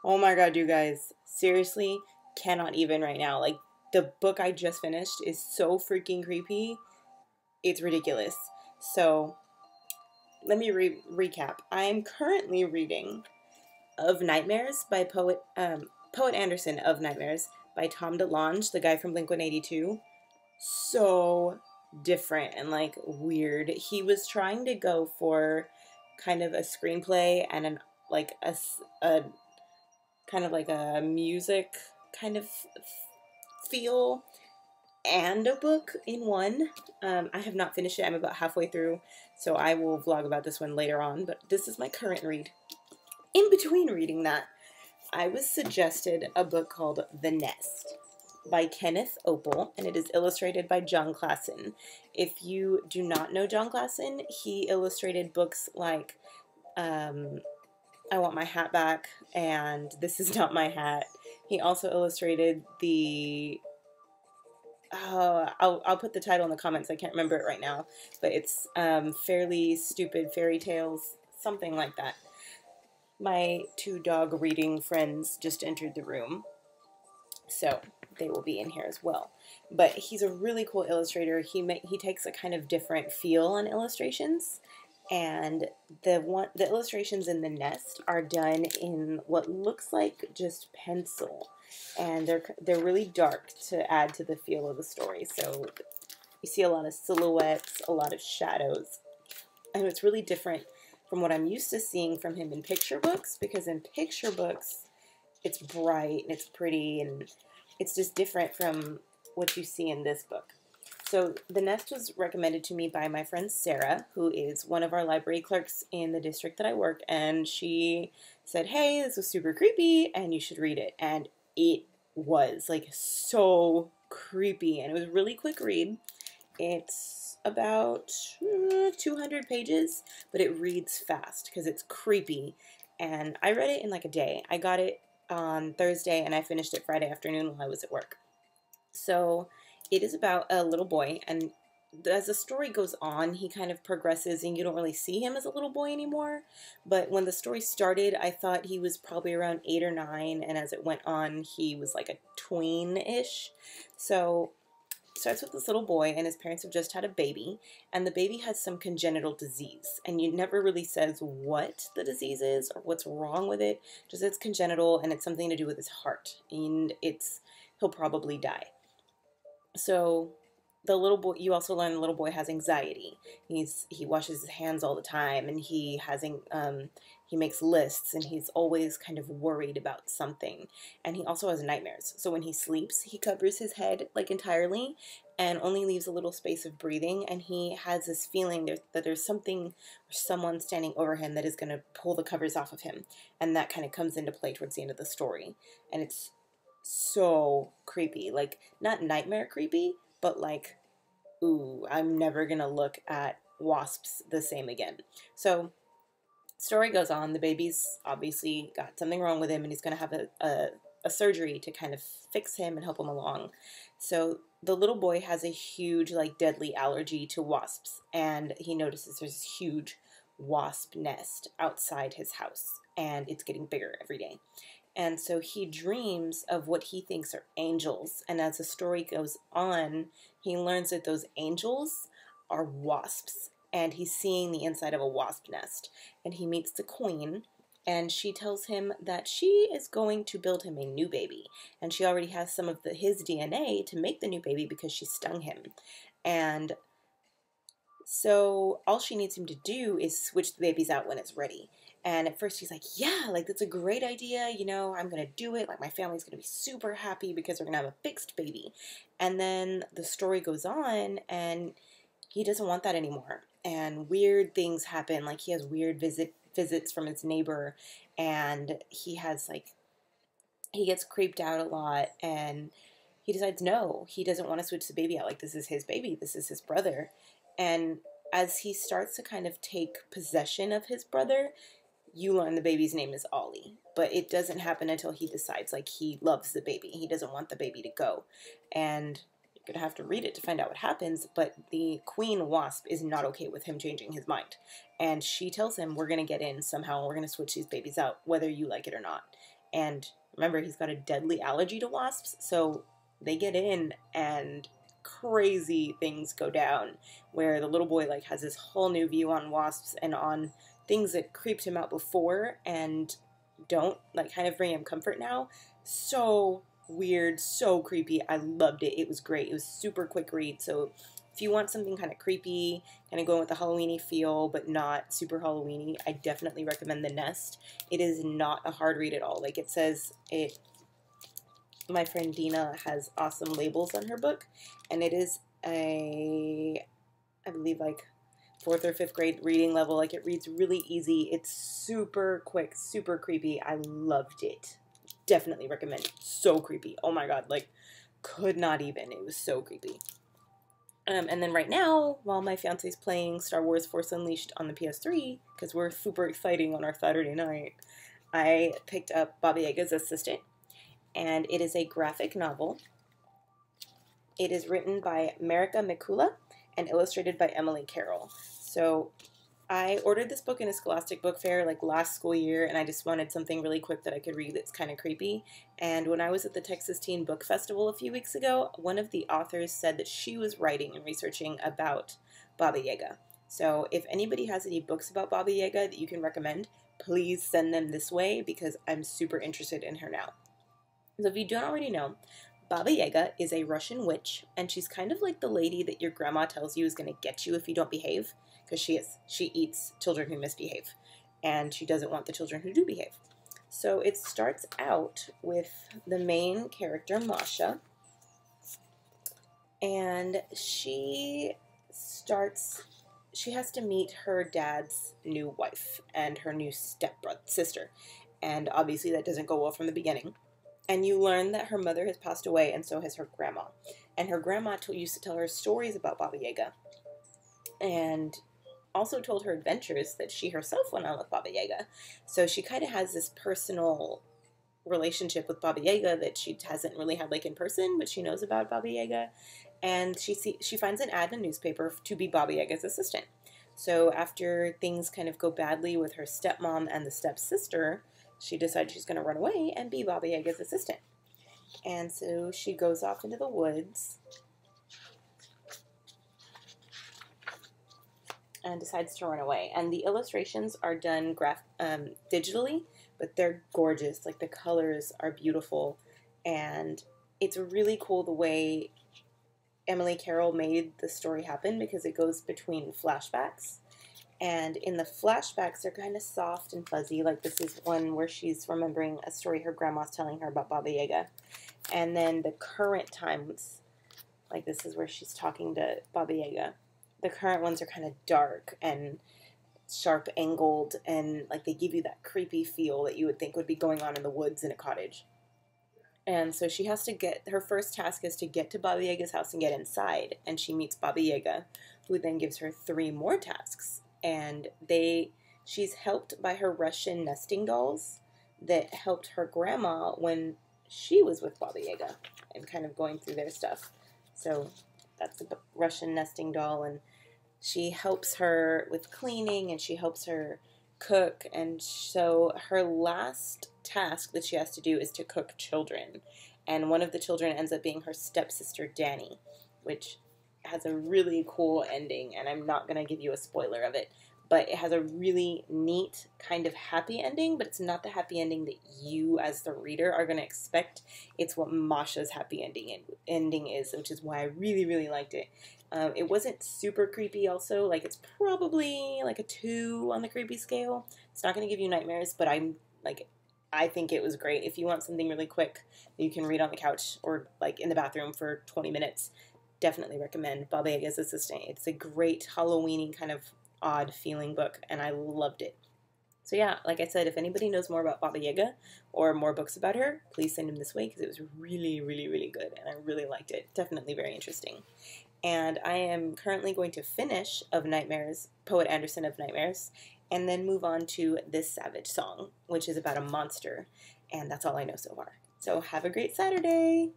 Oh my god, you guys. Seriously, cannot even right now. Like, the book I just finished is so freaking creepy. It's ridiculous. So, let me recap. I am currently reading Of Nightmares by Poet Anderson of Nightmares by Tom DeLonge, the guy from Blink-182. So different and like weird. He was trying to go for kind of a screenplay and an like a kind of like a music kind of feel and a book in one. I have not finished it. I'm about halfway through, so I will vlog about this one later on, but this is my current read. In between reading that, I was suggested a book called The Nest by Kenneth Oppel, and it is illustrated by John Klassen. If you do not know John Klassen, he illustrated books like I Want My Hat Back and This Is Not My Hat. He also illustrated the I'll put the title in the comments. I can't remember it right now, but it's Fairly Stupid Fairy Tales, something like that. My two dog reading friends just entered the room, so they will be in here as well. But he's a really cool illustrator. He takes a kind of different feel on illustrations, and the illustrations in The Nest are done in what looks like just pencil, and they're really dark to add to the feel of the story. So you see a lot of silhouettes, a lot of shadows, and it's really different from what I'm used to seeing from him in picture books, because in picture books it's bright and it's pretty and it's just different from what you see in this book. So The Nest was recommended to me by my friend Sarah, who is one of our library clerks in the district that I work, and she said, hey, this was super creepy and you should read it. And it was like so creepy, and it was a really quick read. It's about 200 pages, but it reads fast because it's creepy. And I read it in like a day. I got it on Thursday and I finished it Friday afternoon while I was at work. So it is about a little boy, and as the story goes on, he kind of progresses and you don't really see him as a little boy anymore. But when the story started, I thought he was probably around 8 or 9, and as it went on, he was like a tween-ish. So it starts with this little boy, and his parents have just had a baby, and the baby has some congenital disease, and you never really says what the disease is or what's wrong with it, just it's congenital and it's something to do with his heart, and he'll probably die. So the little boy, you also learn the little boy has anxiety. He washes his hands all the time, and he makes lists, and he's always kind of worried about something. And he also has nightmares. So when he sleeps, he covers his head like entirely and only leaves a little space of breathing, and he has this feeling that there's something or someone standing over him that is going to pull the covers off of him. And that kind of comes into play towards the end of the story. And it's so creepy, like not nightmare creepy, but like, ooh, I'm never gonna look at wasps the same again. So story goes on, the baby's obviously got something wrong with him, and he's gonna have a surgery to kind of fix him and help him along. So the little boy has a huge, like, deadly allergy to wasps, and he notices there's this huge wasp nest outside his house, and it's getting bigger every day. And so he dreams of what he thinks are angels. And as the story goes on, he learns that those angels are wasps. And he's seeing the inside of a wasp nest. And he meets the queen, and she tells him that she is going to build him a new baby. And she already has some of his DNA to make the new baby because she stung him. And so all she needs him to do is switch the babies out when it's ready. And at first he's like, yeah, like that's a great idea, I'm going to do it. Like my family's going to be super happy because we're going to have a fixed baby. And then the story goes on, and he doesn't want that anymore. And weird things happen. Like he has weird visits from his neighbor, and he gets creeped out a lot, and he decides no, he doesn't want to switch the baby out. Like this is his baby. This is his brother. And as he starts to kind of take possession of his brother, you learn the baby's name is Ollie. But it doesn't happen until he decides, like, he loves the baby. He doesn't want the baby to go. And you're going to have to read it to find out what happens, but the queen wasp is not okay with him changing his mind. And she tells him, we're going to get in somehow, and we're going to switch these babies out, whether you like it or not. And remember, he's got a deadly allergy to wasps, so they get in and crazy things go down, where the little boy like has this whole new view on wasps and on things that creeped him out before and don't, like, kind of bring him comfort now. So weird, so creepy. I loved it. It was great. It was super quick read. So if you want something kind of creepy, kind of going with the Halloweeny feel, but not super Halloweeny, I definitely recommend The Nest. It is not a hard read at all. Like it says, my friend Dina has awesome labels on her book, and it is I believe like 4th or 5th grade reading level. Like it reads really easy. It's super quick, super creepy. I loved it. Definitely recommend it. So creepy. Oh my god, like could not even. It was so creepy. And then right now, while my fiance's playing Star Wars Force Unleashed on the PS3, because we're super exciting on our Saturday night, I picked up Baba Yaga's Assistant, and it is a graphic novel. It is written by Marika McCoola and illustrated by Emily Carroll. So I ordered this book in a Scholastic Book Fair like last school year, and I just wanted something really quick that I could read that's kind of creepy. And when I was at the Texas Teen Book Festival a few weeks ago, one of the authors said that she was writing and researching about Baba Yaga. So if anybody has any books about Baba Yaga that you can recommend, please send them this way, because I'm super interested in her now. So if you don't already know, Baba Yaga is a Russian witch, and she's kind of like the lady that your grandma tells you is going to get you if you don't behave, because she is. She eats children who misbehave, and she doesn't want the children who do behave. So it starts out with the main character, Masha, and she has to meet her dad's new wife and her new sister, and obviously that doesn't go well from the beginning. And you learn that her mother has passed away, and so has her grandma. And her grandma used to tell her stories about Baba Yaga, and also told her adventures that she herself went on with Baba Yaga. So she kind of has this personal relationship with Baba Yaga that she hasn't really had like in person, but she knows about Baba Yaga. And she finds an ad in a newspaper to be Baba Yaga's assistant. So after things kind of go badly with her stepmom and the stepsister, she decides she's going to run away and be Baba Yaga's assistant. And so she goes off into the woods and decides to run away. And the illustrations are done digitally, but they're gorgeous. Like the colors are beautiful, and it's really cool the way Emily Carroll made the story happen, because it goes between flashbacks. And in the flashbacks, they're kind of soft and fuzzy. Like this is one where she's remembering a story her grandma's telling her about Baba Yaga. And then the current times, like this is where she's talking to Baba Yaga. The current ones are kind of dark and sharp angled, and like they give you that creepy feel that you would think would be going on in the woods in a cottage. And so she has to her first task is to get to Baba Yaga's house and get inside. And she meets Baba Yaga, who then gives her 3 more tasks. And she's helped by her Russian nesting dolls that helped her grandma when she was with Baba Yaga and kind of going through their stuff. So that's a Russian nesting doll, and she helps her with cleaning, and she helps her cook. And so her last task that she has to do is to cook children. And one of the children ends up being her stepsister, Danny, which has a really cool ending, and I'm not going to give you a spoiler of it, but it has a really neat kind of happy ending, but it's not the happy ending that you as the reader are going to expect. It's what Masha's happy ending is, which is why I really, really liked it. It wasn't super creepy also. Like, it's probably like a 2 on the creepy scale. It's not going to give you nightmares, but I think it was great. If you want something really quick that you can read on the couch or like in the bathroom for 20 minutes, definitely recommend Baba Yaga's Assistant. It's a great Halloweeny kind of odd feeling book, and I loved it. So yeah, like I said, if anybody knows more about Baba Yaga or more books about her, please send them this way, because it was really, really, really good, and I really liked it. Definitely very interesting. And I am currently going to finish Of Nightmares, Poet Anderson of Nightmares, and then move on to This Savage Song, which is about a monster, and that's all I know so far. So have a great Saturday!